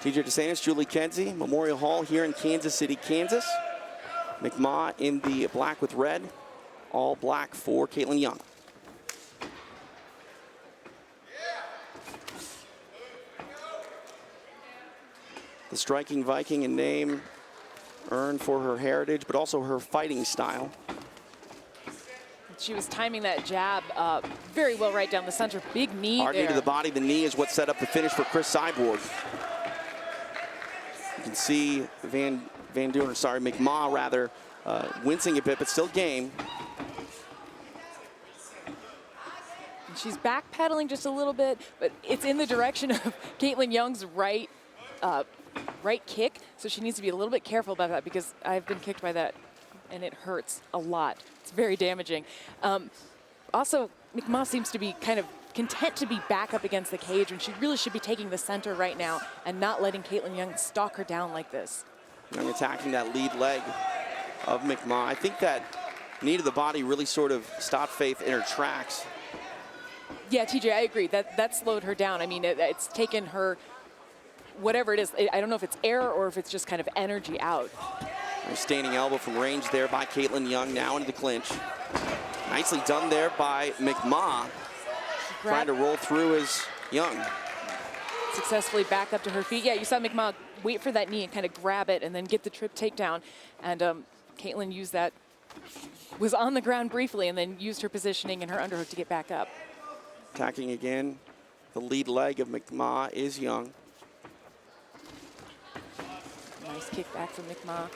TJ DeSantis, Julie Kenzie, Memorial Hall here in Kansas City, Kansas. McMah in the black with red. All black for Kaitlin Young. The Striking Viking, a name earned for her heritage, but also her fighting style. She was timing that jab very well right down the center. Big knee Hard there. knee to the body. The knee is what set up the finish for Chris Cyborg. You can see McMah rather, wincing a bit, but still game. And she's backpedaling just a little bit, but it's in the direction of Kaitlin Young's right kick, so she needs to be a little bit careful about that because I've been kicked by that, and it hurts a lot. It's very damaging. Also, McMah seems to be kind of content to be back up against the cage when she really should be taking the center right now and not letting Kaitlin Young stalk her down like this. Young attacking that lead leg of McMah. I think that knee to the body really sort of stopped Faith in her tracks. Yeah, TJ, I agree. That slowed her down. I mean, it's taken her, whatever it is, I don't know if it's air or if it's just kind of energy out. Nice standing elbow from range there by Kaitlin Young, now into the clinch. Nicely done there by McMah. Trying to roll through as Young. Successfully back up to her feet. Yeah, you saw McMah wait for that knee and kind of grab it and then get the trip takedown. And Kaitlin used that, was on the ground briefly and then used her positioning and her underhook to get back up. Attacking again. The lead leg of McMah is Young. Nice kick back from McMah.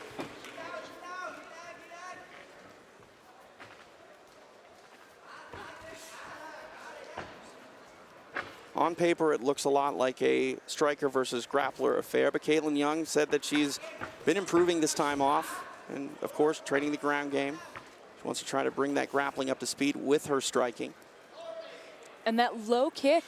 On paper, it looks a lot like a striker versus grappler affair, but Kaitlin Young said that she's been improving this time off and, of course, training the ground game. She wants to try to bring that grappling up to speed with her striking. And that low kick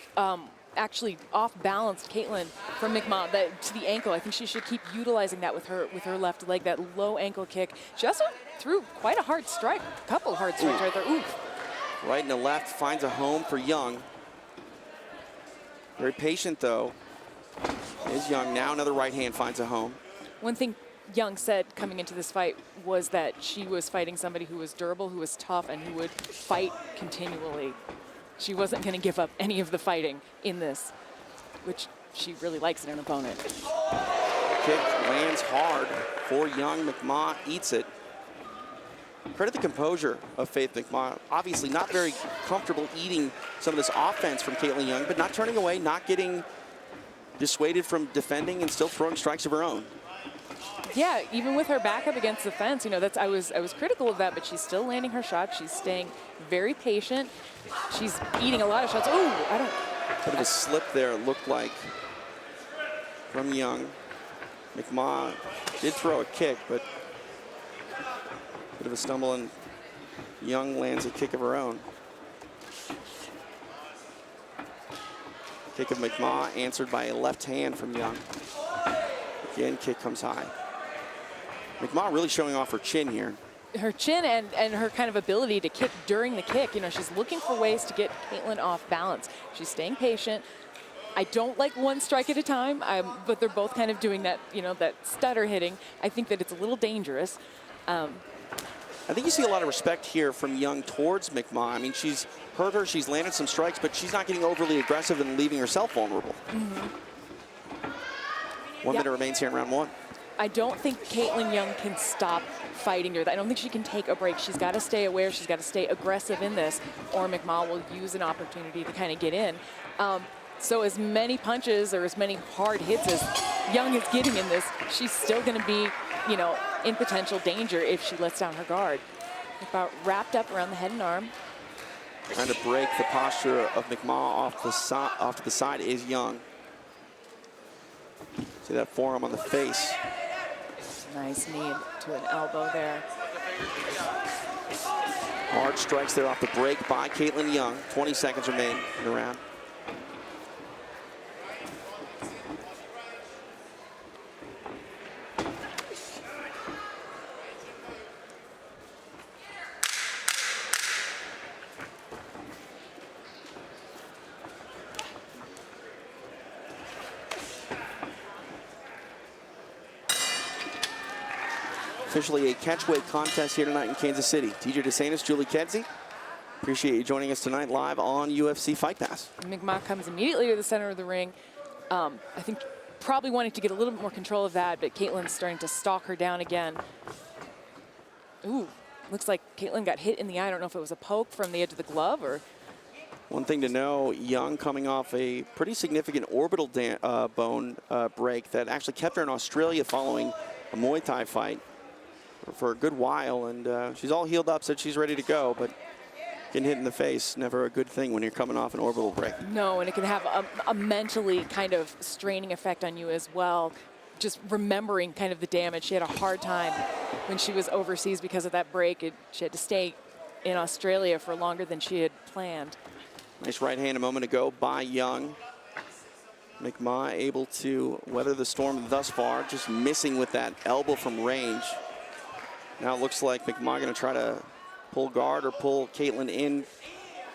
actually off-balanced Kaitlin from McMah to the ankle. I think she should keep utilizing that with her left leg, that low ankle kick. She also threw quite a hard strike, a couple hard strikes right there. Oof. Right in the left finds a home for Young. Very patient, though, is Young. Now another right hand finds a home. One thing Young said coming into this fight was that she was fighting somebody who was durable, who was tough, and who would fight continually. She wasn't going to give up any of the fighting in this, which she really likes in an opponent. Kick lands hard for Young. McMah eats it. Credit the composure of Faith McMah. Obviously not very comfortable eating some of this offense from Kaitlin Young, but not turning away, not getting dissuaded from defending and still throwing strikes of her own. Yeah, even with her back up against the fence, you know, I was critical of that, but she's still landing her shots. She's staying very patient. She's eating a lot of shots. Ooh, Bit of a slip there, it looked like, from Young. McMah did throw a kick, but bit of a stumble, and Young lands a kick of her own. Kick of McMah answered by a left hand from Young. Again, kick comes high. McMah really showing off her chin here. Her chin and her kind of ability to kick during the kick. You know, she's looking for ways to get Kaitlin off balance. She's staying patient. I don't like one strike at a time, but they're both kind of doing that, you know, that stutter hitting. I think that it's a little dangerous. I think you see a lot of respect here from Young towards McMah. I mean, she's hurt her, she's landed some strikes, but she's not getting overly aggressive and leaving herself vulnerable. Mm-hmm. 1 minute remains here in round one. I don't think Kaitlin Young can stop fighting her. I don't think she can take a break. She's got to stay aware. She's got to stay aggressive in this, or McMah will use an opportunity to kind of get in. So as many punches or as many hard hits as Young is getting in this, she's still going to be, you know, in potential danger if she lets down her guard. About wrapped up around the head and arm. Trying to break the posture of McMah off to the side is Young. See that forearm on the face. Nice knee to an elbow there. Hard strikes there off the break by Kaitlin Young. 20 seconds remain in the round. Officially a catchweight contest here tonight in Kansas City. TJ DeSantis, Julie Kedzie. Appreciate you joining us tonight live on UFC Fight Pass. McMah comes immediately to the center of the ring. I think probably wanting to get a little bit more control of that, but Kaitlin's starting to stalk her down again. Ooh, looks like Kaitlin got hit in the eye. I don't know if it was a poke from the edge of the glove or... One thing to know, Young coming off a pretty significant orbital bone break that actually kept her in Australia following a Muay Thai fight for a good while, and she's all healed up, said she's ready to go, but getting hit in the face, never a good thing when you're coming off an orbital break. No, and it can have a mentally kind of straining effect on you as well. Just remembering kind of the damage. She had a hard time when she was overseas because of that break. She had to stay in Australia for longer than she had planned. Nice right hand a moment ago by Young. McMah able to weather the storm thus far, just missing with that elbow from range. Now it looks like McMah going to try to pull guard or pull Kaitlin in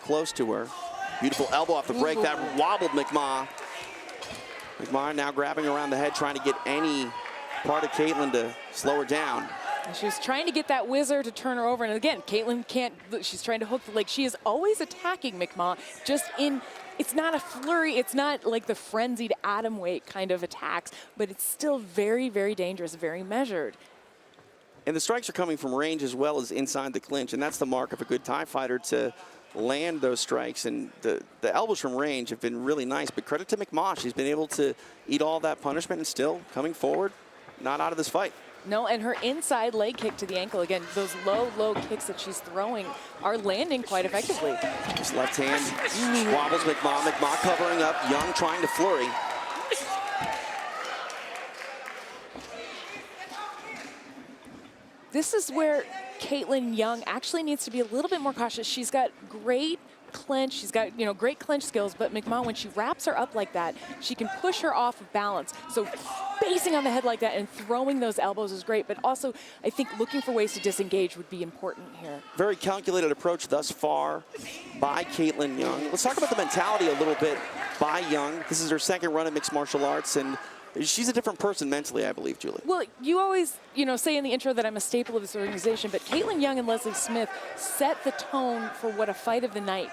close to her. Beautiful elbow off the break. That wobbled McMah. McMah now grabbing around the head, trying to get any part of Kaitlin to slow her down. And she was trying to get that whizzer to turn her over. And again, Kaitlin can't, she's trying to hook the leg. She is always attacking McMah, just in, it's not a flurry. It's not like the frenzied atom weight kind of attacks, but it's still very, very dangerous, very measured. And the strikes are coming from range as well as inside the clinch, and that's the mark of a good Thai fighter, to land those strikes. And the elbows from range have been really nice, but credit to McMah. She's been able to eat all that punishment and still coming forward, not out of this fight. No, and her inside leg kick to the ankle, again, those low, low kicks that she's throwing are landing quite effectively. This left hand wobbles McMah. McMah covering up, Young trying to flurry. This is where Kaitlin Young actually needs to be a little bit more cautious. She's got great clinch. She's got, great clinch skills, but McMah, when she wraps her up like that, she can push her off of balance. So basing on the head like that and throwing those elbows is great, but also I think looking for ways to disengage would be important here. Very calculated approach thus far by Kaitlin Young. Let's talk about the mentality a little bit by Young. This is her second run in mixed martial arts, and she's a different person mentally, I believe, Julie. Well, you always, say in the intro that I'm a staple of this organization, but Kaitlin Young and Leslie Smith set the tone for what a fight of the night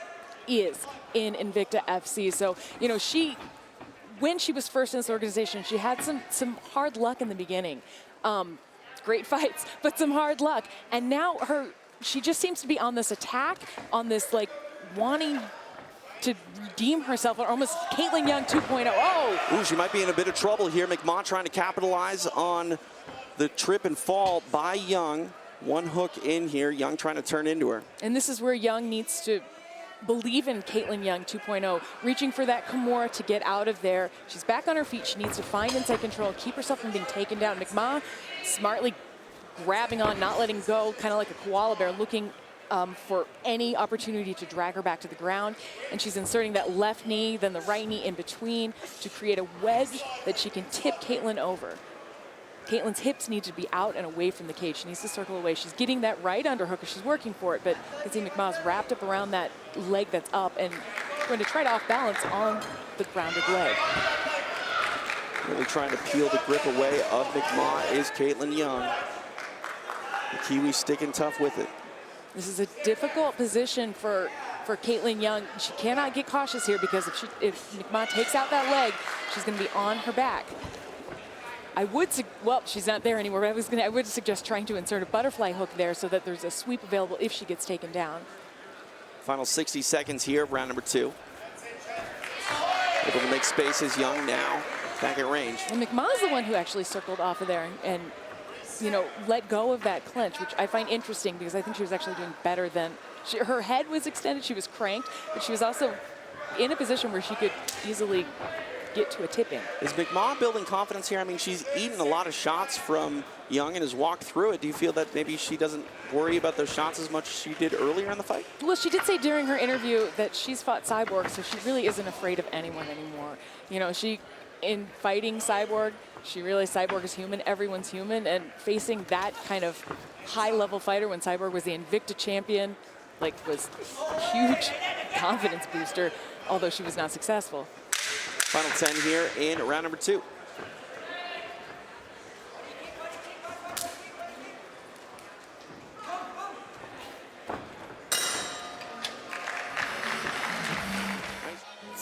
is in Invicta FC. So, when she was first in this organization, she had some hard luck in the beginning. Great fights, but some hard luck. And now she just seems to be on this attack, on this, wanting to redeem herself, or almost Kaitlin Young 2.0. Oh! Ooh, she might be in a bit of trouble here. McMah trying to capitalize on the trip and fall by Young. One hook in here, Young trying to turn into her. And this is where Young needs to believe in Kaitlin Young 2.0, reaching for that Kimura to get out of there. She's back on her feet. She needs to find inside control, keep herself from being taken down. McMah smartly grabbing on, not letting go, kind of like a koala bear, looking for any opportunity to drag her back to the ground. And she's inserting that left knee, then the right knee in between to create a wedge that she can tip Kaitlin over. Kaitlin's hips need to be out and away from the cage. She needs to circle away. She's getting that right underhook, she's working for it, but you can see McMah's wrapped up around that leg that's up and going to try to off balance on the grounded leg. Really trying to peel the grip away of McMah is Kaitlin Young. The Kiwi sticking tough with it. This is a difficult position for Kaitlin Young. She cannot get cautious here, because if McMah takes out that leg, she's going to be on her back. Well, she's not there anymore, but I would suggest trying to insert a butterfly hook there so that there's a sweep available if she gets taken down. Final 60 seconds here of round number 2. Able to make space as Young now back at range. And McMah's the one who actually circled off of there and let go of that clinch, which I find interesting, because I think she was actually doing better than, her head was extended, she was cranked, but she was also in a position where she could easily get to a tipping. Is McMah building confidence here? I mean, she's eaten a lot of shots from Young and has walked through it. Do you feel that maybe she doesn't worry about those shots as much as she did earlier in the fight? Well, she did say during her interview that she's fought Cyborg, so she really isn't afraid of anyone anymore. In fighting Cyborg, she realized Cyborg is human, everyone's human, and facing that kind of high-level fighter when Cyborg was the Invicta champion, was a huge confidence booster, although she was not successful. Final 10 here in round number 2.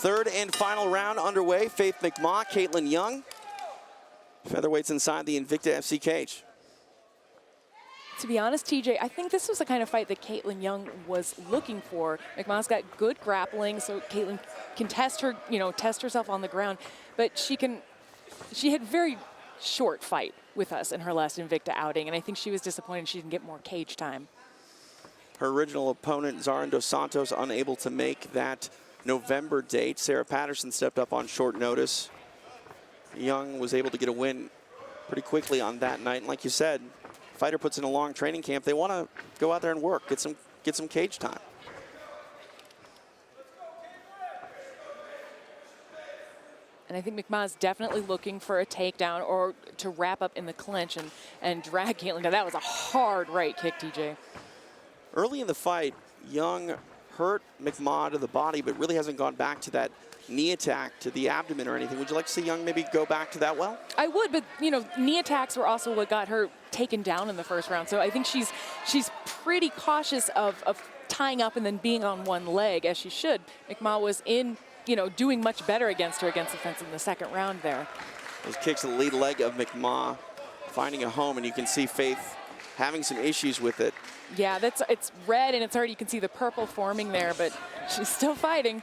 Third and final round underway. Faith McMah, Kaitlin Young. Featherweights inside the Invicta FC cage. To be honest, TJ, I think this was the kind of fight that Kaitlin Young was looking for. McMah's got good grappling, so Kaitlin can test her, test herself on the ground. But she had very short fight with us in her last Invicta outing, and I think she was disappointed she didn't get more cage time. Her original opponent, Zara dos Santos, unable to make that November date. Sarah Patterson stepped up on short notice. Young was able to get a win pretty quickly on that night. And like you said, fighter puts in a long training camp. They want to go out there and work, get some cage time. And I think McMah is definitely looking for a takedown or to wrap up in the clinch and drag Kaitlin down. That was a hard right kick, TJ. Early in the fight, Young hurt McMah to the body, but really hasn't gone back to that knee attack to the abdomen or anything. Would you like to see Young maybe go back to that well? I would, but knee attacks were also what got her taken down in the first round. So I think she's pretty cautious of tying up and then being on one leg, as she should. McMah was doing much better against her against the fence in the second round there. Those kicks to the lead leg of McMah, finding a home, and you can see Faith having some issues with it. Yeah, it's red, and it's already, you can see the purple forming there, but she's still fighting.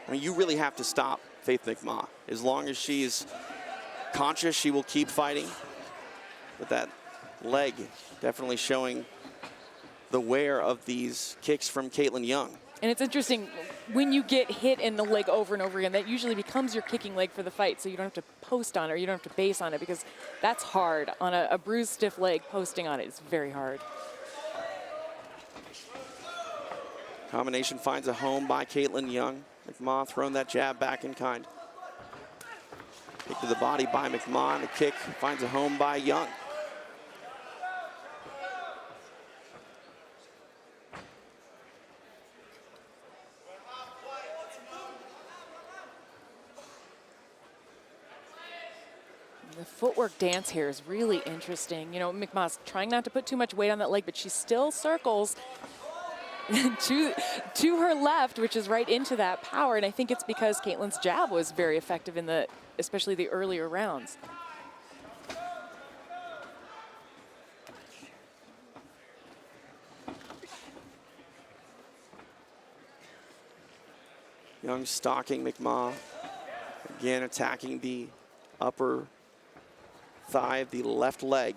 I mean, you really have to stop Faith McMah. As long as she's conscious, she will keep fighting. But that leg definitely showing the wear of these kicks from Kaitlin Young. And it's interesting, when you get hit in the leg over and over again, that usually becomes your kicking leg for the fight, so you don't have to post on it, or you don't have to base on it, because that's hard. On a bruised, stiff leg, posting on it is very hard. Combination finds a home by Kaitlin Young. McMah throwing that jab back in kind. Kick to the body by McMah, and the kick finds a home by Young. The footwork dance here is really interesting. McMah's trying not to put too much weight on that leg, but she still circles to her left, which is right into that power. And I think it's because Kaitlin's jab was very effective in especially the earlier rounds. Young stalking McMah. Again, attacking the upper thigh of the left leg.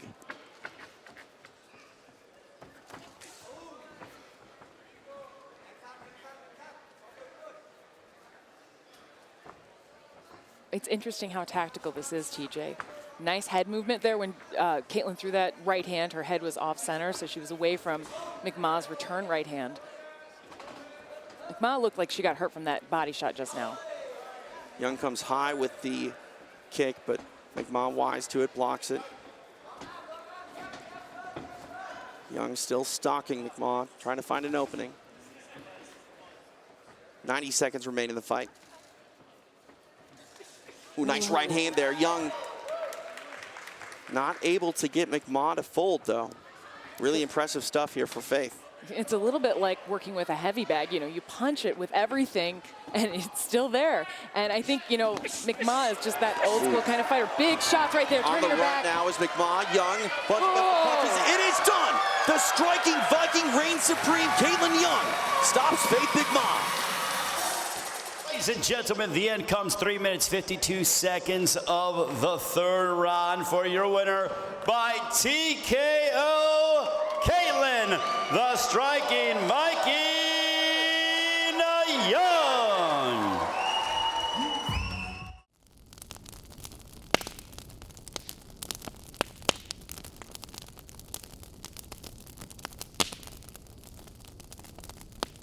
It's interesting how tactical this is, TJ. Nice head movement there when Kaitlin threw that right hand. Her head was off center, so she was away from McMah's return right hand. McMah looked like she got hurt from that body shot just now. Young comes high with the kick, but McMah wise to it, blocks it. Young still stalking McMah, trying to find an opening. 90 seconds remain in the fight. Ooh, nice right hand there. Young not able to get McMah to fold, though. Really impressive stuff here for Faith. It's a little bit like working with a heavy bag. You punch it with everything, and it's still there. And I think, McMah is just that old school kind of fighter. Big shots right there, turning her back. On the run now is McMah. Young punches. It is done. The striking Viking reigns supreme. Kaitlin Young stops Faith McMah. Ladies and gentlemen, the end comes. 3 minutes, 52 seconds of the third round for your winner by TKO, Kaitlin, the Striking Viking Young.